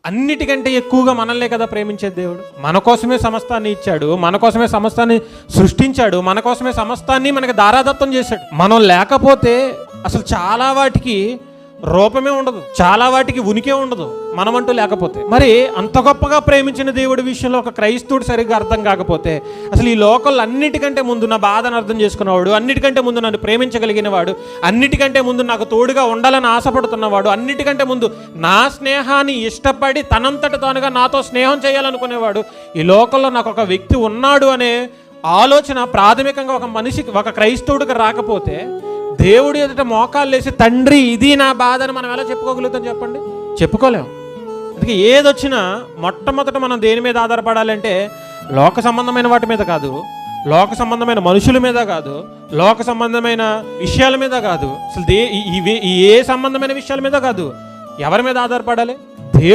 అన్నిటికంటే ఎక్కువగా మనల్నే కదా ప్రేమించే దేవుడు. మన కోసమే సమస్తాన్ని ఇచ్చాడు, మన కోసమే సమస్తాన్ని సృష్టించాడు, మన కోసమే సమస్తాన్ని మనకి దారాదత్తం చేశాడు. మనం లేకపోతే అసలు చాలా వాటికి రూపమే ఉండదు, చాలా వాటికి ఉనికే ఉండదు మనమంటూ లేకపోతే. మరి అంత గొప్పగా ప్రేమించిన దేవుడి విషయంలో ఒక క్రైస్తవుడు సరిగ్గా అర్థం కాకపోతే, అసలు ఈ లోకల్లో అన్నిటికంటే ముందు నా బాధను అర్థం చేసుకున్నవాడు, అన్నిటికంటే ముందు నన్ను ప్రేమించగలిగిన వాడు, అన్నిటికంటే ముందు నాకు తోడుగా ఉండాలని ఆశపడుతున్నవాడు, అన్నిటికంటే ముందు నా స్నేహాన్ని ఇష్టపడి తనంతట తానుగా నాతో స్నేహం చేయాలనుకునేవాడు, ఈ లోకంలో నాకు ఒక వ్యక్తి ఉన్నాడు అనే ఆలోచన ప్రాథమికంగా ఒక మనిషికి, ఒక క్రైస్తవుడికి రాకపోతే, దేవుడి ఎదుట మోకాళ్ళు వేసి తండ్రి ఇది నా బాధ అని మనం ఎలా చెప్పుకోగలుగుతాం చెప్పండి? చెప్పుకోలేము. అందుకే ఏదొచ్చినా మొట్టమొదట మనం దేని మీద ఆధారపడాలంటే లోక సంబంధమైన వాటి మీద కాదు, లోక సంబంధమైన మనుషుల మీద కాదు, లోక సంబంధమైన విషయాల మీద కాదు, అసలు ఏ సంబంధమైన విషయాల మీద కాదు. ఎవరి మీద ఆధారపడాలి?